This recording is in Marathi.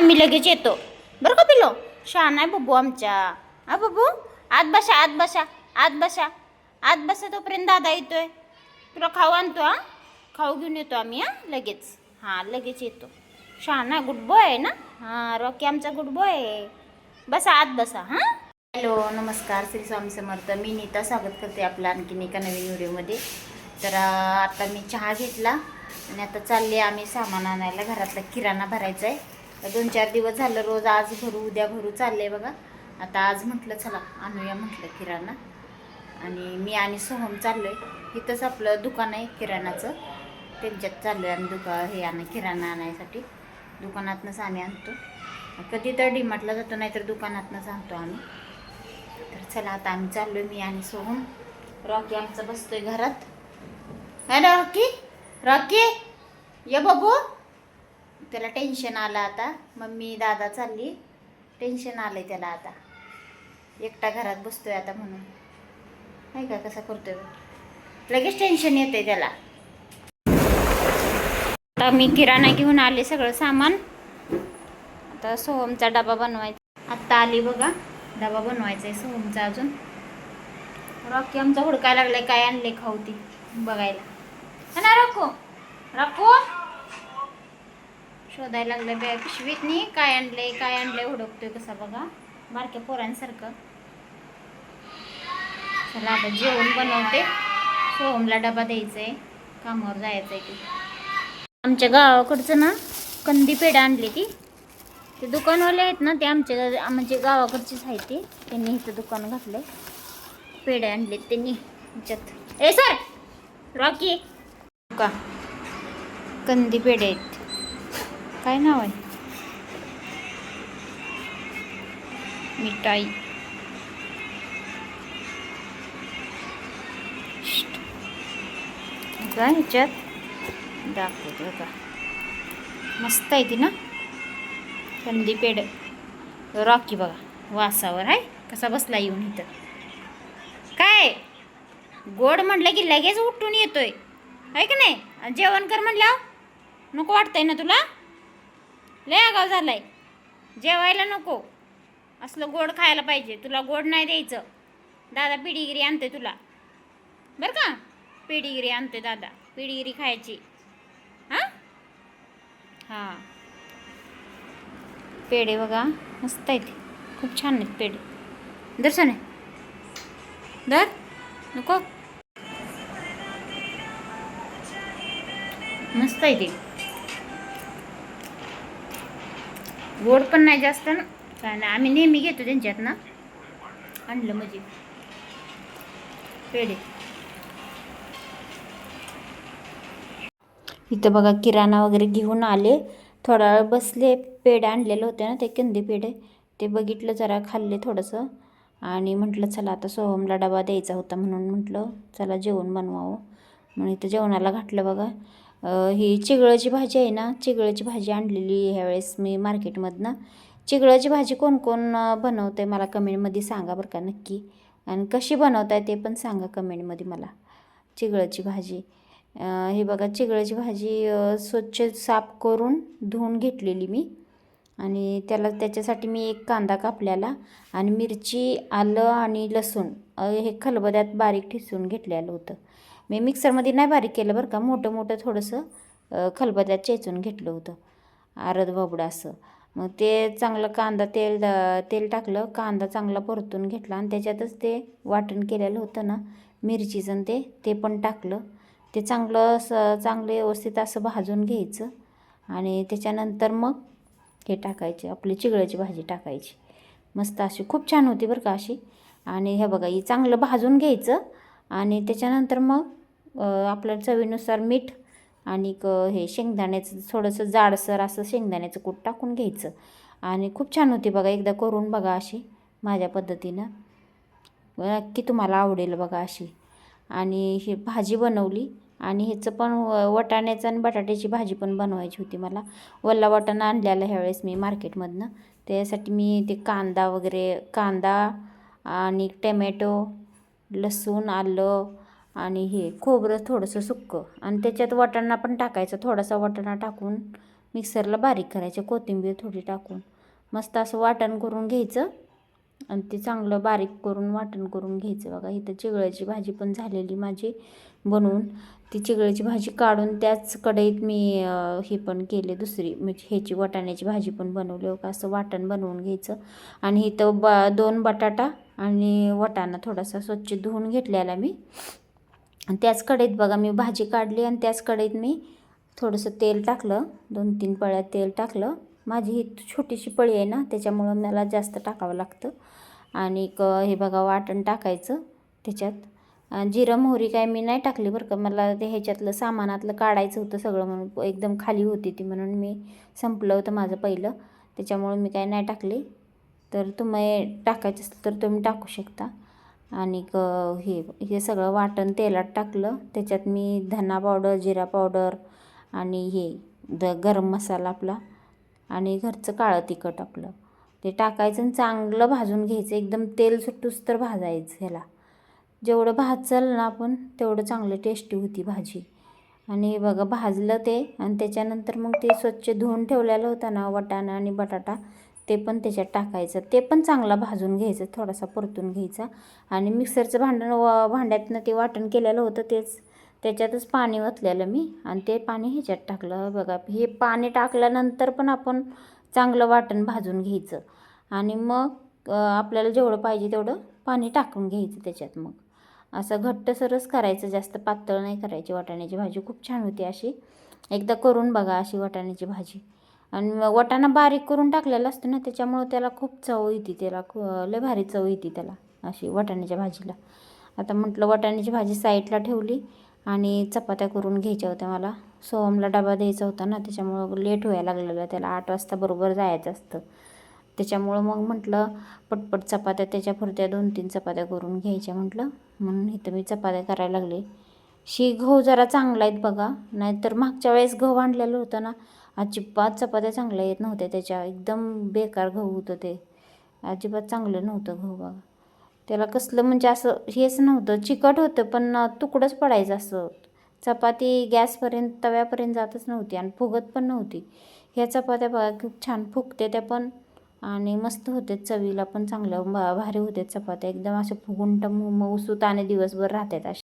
आम्ही लगेच येतो बरं का पिलो. शहाणा आहे बब्बू आमच्या. हा बब्बू, आत बसा, आत बसा, आत बसा, आत बसा, तोपर्यंत दादा येतोय. तुला खाऊ आणतो. हा, खाऊ घेऊन येतो आम्ही. हा लगेच, हां लगेच येतो. शहाणा आहे, गुड बॉय आहे ना. हां, रॉकी आमचा गुड बॉय आहे. बसा, आत बसा. हां, हॅलो, नमस्कार, श्री स्वामी समर्थ. मी नीता स्वागत करते आपलं आणखीन एका नवीन व्हिडिओमध्ये. तर आता मी चहा घेतला आणि आता चालले आम्ही सामान आणायला. घरातला किराणा भरायचा आहे. 2-4 दिवस झालं रोज आज भरू उद्या भरू चालले बघा. आता आज म्हटलं चला आणूया म्हटलं किराणा. आणि मी आणि सोहम चाललो आहे. इथंच आपलं दुकान आहे किराणाचं, त्यांच्यात चाललो आहे आम्ही हे किराणा आणायसाठी. दुकानातनंच आम्ही आणतो. कधी तर डीमार्टला जातो, नाहीतर दुकानातनंच आणतो आम्ही. तर चला आता आम्ही चाललो, मी आणि सोहम. रॉकी आमचा बसतोय घरात. है ना रॉकी? रॉकी ये बघू. त्याला टेन्शन आलं आता. मम्मी दादा चालली, टेन्शन आलंय त्याला आता. एकटा घरात बसतोय आता म्हणून. नाही का कसा करतोय, लगेच टेन्शन येते त्याला. आता मी किराणा घेऊन आले, सगळं सामान. आता सोहमचा डबा बनवायचा. आत्ता आली बघा, डबा बनवायचा आहे सोहमचा अजून. रॉकी आमचा हुडकायला लागलाय काय आणले खाऊ ती बघायला. है ना रॉको? रॉको शोधायला लागलं बॅग पिशवीतनी काय आणलंय हुडकतोय कसा बघा, बारक्या पोरांसारखं. चला आता जेवण बनवते. सोहमला डबा द्यायचा आहे, कामावर जायचं आहे. ते आमच्या गावाकडचं ना कंदी पेढा आणली ती. ते दुकानवाले आहेत ना, ते आमच्या म्हणजे गावाकडचीच आहे ती. त्यांनी इथं दुकान घातलंय. पेढे आणलेत त्यांनी ह्याच्यात. ए सर रॉकी का कंदी पेढे आहेत. काय नाव आहे? मिठाई. का ह्याच्यात दाखवते का, मस्त आहे ती ना कंदी पेढे. रॉकी बघा वासावर आहे कसा बसला येऊन इथं. काय गोड म्हटलं की लगेच उठून येतोय, आहे का नाही? जेवण कर म्हटलं नको वाटतंय ना तुला? लय आगाव झालाय. जेवायला नको, असलं गोड खायला पाहिजे. तुला गोड नाही द्यायचं. दादा पिढीगिरी आणते तुला बरं का. पिढीगिरी आणते दादा, पिढीगिरी खायची. हां हां, पेढे बघा मस्त आहेत, खूप छान आहेत पेढे. दर्शन आहे दर नको, मस्त आहे ते. गोड पण नाही जास्त ना, काय नाही. आम्ही नेहमी घेतो त्यांच्यात ना, आणलं म्हणजे पेढे. इथं बघा किराणा वगैरे घेऊन आले. थोडा वेळ बसले. पेढे आणलेले होते ना ते कंदी पेढे, ते बघितलं जरा, खाल्ले थोडंसं. आणि म्हटलं चला आता सोहमला डबा द्यायचा होता म्हणून म्हटलं चला जेवण बनवावं म्हणून इथं जेवणाला घातलं बघा. ही चिगळाची भाजी आहे ना, चिगळाची भाजी आणलेली ह्यावेळेस मी मार्केटमधनं. चिगळाची भाजी कोण कोण बनवते मला कमेंटमध्ये सांगा बरं का नक्की. आणि कशी बनवताय ते पण सांगा कमेंटमध्ये मला. चिगळाची भाजी हे बघा, चिगळाची भाजी स्वच्छ साफ करून धुवून घेतलेली मी. आणि त्याच्यासाठी मी एक कांदा कापलेला आणि मिरची, आलं आणि लसूण हे खलबत्यात बारीक ठिसून घेतलेलं होतं. मी मिक्सरमध्ये नाही बारीक केलं बरं का, मोठं मोठं थोडंसं खलबत्यात चेचून घेतलं होतं, अर्ध बोबडं असं. मग ते चांगलं कांदा तेल टाकलं, कांदा चांगला परतून घेतला आणि त्याच्यातच ते वाटण केलेलं होतं ना मिरचीचं, ते पण टाकलं. ते चांगलं व्यवस्थित असं भाजून घ्यायचं. आणि त्याच्यानंतर मग हे टाकायचे, आपली चिगळाची भाजी टाकायची. मस्त अशी खूप छान होती बरं का अशी. आणि हे बघा ही चांगलं भाजून घ्यायचं. आणि त्याच्यानंतर मग आपल्या चवीनुसार मीठ आणि हे शेंगदाण्याचं थोडंसं जाडसर असं शेंगदाण्याचं कूट टाकून घ्यायचं. आणि खूप छान होती बघा, एकदा करून बघा अशी माझ्या पद्धतीनं, नक्की तुम्हाला आवडेल बघा अशी. आणि ही भाजी बनवली. आणि ह्याचं पण वाटाण्याचं आणि बटाट्याची भाजी पण बनवायची होती मला. वल्ला वाटाणा आणलेला ह्यावेळेस मी मार्केटमधनं. त्यासाठी मी ते कांदा आणि टमॅटो, लसूण, आलं आणि हे खोबरं थोडंसं सुक्कं, आणि त्याच्यात वाटाणा पण टाकायचं. थोडासा वाटाणा टाकून मिक्सरला बारीक करायचे, कोथिंबीर थोडी टाकून मस्त असं वाटण करून घ्यायचं आणि ते चांगलं बारीक करून वाटण करून घ्यायचं. बघा इथं चिगळ्याची भाजी पण झालेली माझी बनवून. ती चिगळ्याची भाजी काढून त्याच कढईत मी हे पण केले दुसरी म्हणजे ह्याची वाटाण्याची भाजी पण बनवली. हो का असं वाटण बनवून घ्यायचं. आणि इथं 2 बटाटा आणि वाटाणा थोडासा स्वच्छ धुवून घेतलेला मी. आणि त्याच कढईत बघा मी भाजी काढली आणि त्याच कढईत मी थोडंसं तेल टाकलं, 2-3 पळ्या तेल टाकलं. माझी ही छोटीशी पळी आहे ना, त्याच्यामुळं मला जास्त टाकावं लागतं. आणि हे बघा वाटण टाकायचं त्याच्यात. जिरं मोहरी काय मी नाही टाकली बरं का, मला ते ह्याच्यातलं सामानातलं काढायचं होतं सगळं म्हणून, एकदम खाली होती ती म्हणून मी संपलं होतं माझं पहिलं, त्याच्यामुळं मी काय नाही टाकली. तर तुम्ही टाकायचं असेल तर तुम्ही टाकू शकता. आणि हे सगळं वाटण तेलात टाकलं. त्याच्यात मी धना पावडर, जिरा पावडर आणि गरम मसाला आपला आणि घरचं काळं तिखट आपलं ते टाकायचं आणि चांगलं भाजून घ्यायचं. एकदम तेल सुटूस तर भाजायचं ह्याला. जेवढं भाजल ना आपण तेवढं चांगलं टेस्टी होती भाजी. आणि बघा भाजलं ते आणि त्याच्यानंतर मग ते स्वच्छ धुवून ठेवलेलं होतं ना वाटाणा आणि बटाटा, ते पण त्याच्यात टाकायचं. ते पण चांगला भाजून घ्यायचं, थोडासा परतून घ्यायचा. आणि मिक्सरचं भांड्यातनं ते वाटण केलेलं होतं त्याच्यातच पाणी ओतलेलं मी आणि ते पाणी ह्याच्यात टाकलं. बघा हे पाणी टाकल्यानंतर पण आपण चांगलं वाटण भाजून घ्यायचं. आणि मग आपल्याला जेवढं पाहिजे तेवढं पाणी टाकून घ्यायचं त्याच्यात. मग असं घट्टसरच करायचं, जास्त पातळ नाही करायची. वाटाण्याची भाजी खूप छान होती अशी. एकदा करून बघा अशी वाटाण्याची भाजी. आणि वाटाणा बारीक करून टाकलेला असतो ना, त्याच्यामुळं त्याला खूप चव येते, त्याला लय भारी चव येते त्याला अशी वाटाण्याच्या भाजीला. आता म्हटलं वाटाण्याची भाजी साईडला ठेवली आणि चपात्या करून घ्यायच्या होत्या मला. सोहमला डबा द्यायचा होता ना, त्याच्यामुळं लेट व्हायला लागलेलं. त्याला 8 वाजता बरोबर जायचं असतं. त्याच्यामुळं मग म्हटलं पटपट चपात्या त्याच्यापुरत्या 2-3 चपात्या करून घ्यायच्या म्हटलं, म्हणून इथं मी चपात्या करायला लागले. गहू जरा चांगला आहेत बघा, नाहीतर मागच्या वेळेस गहू आणलेलं होतं ना, अजिबात चपात्या चांगल्या येत नव्हत्या त्याच्या. एकदम बेकार गहू होतं ते, अजिबात चांगलं नव्हतं गहू बघा. त्याला कसलं म्हणजे असं हेच नव्हतं, चिकट होतं पण तुकडंच पडायचं असं. चपाती गॅसपर्यंत तव्यापर्यंत जातच नव्हती आणि फुगत पण नव्हती. ह्या चपात्या बघा खूप छान फुगते त्या पण आणि मस्त होते, चवीला पण चांगल्या भारी होते चपात्या. एकदम असे फुगून मऊसूत आणि दिवसभर राहतात अशा.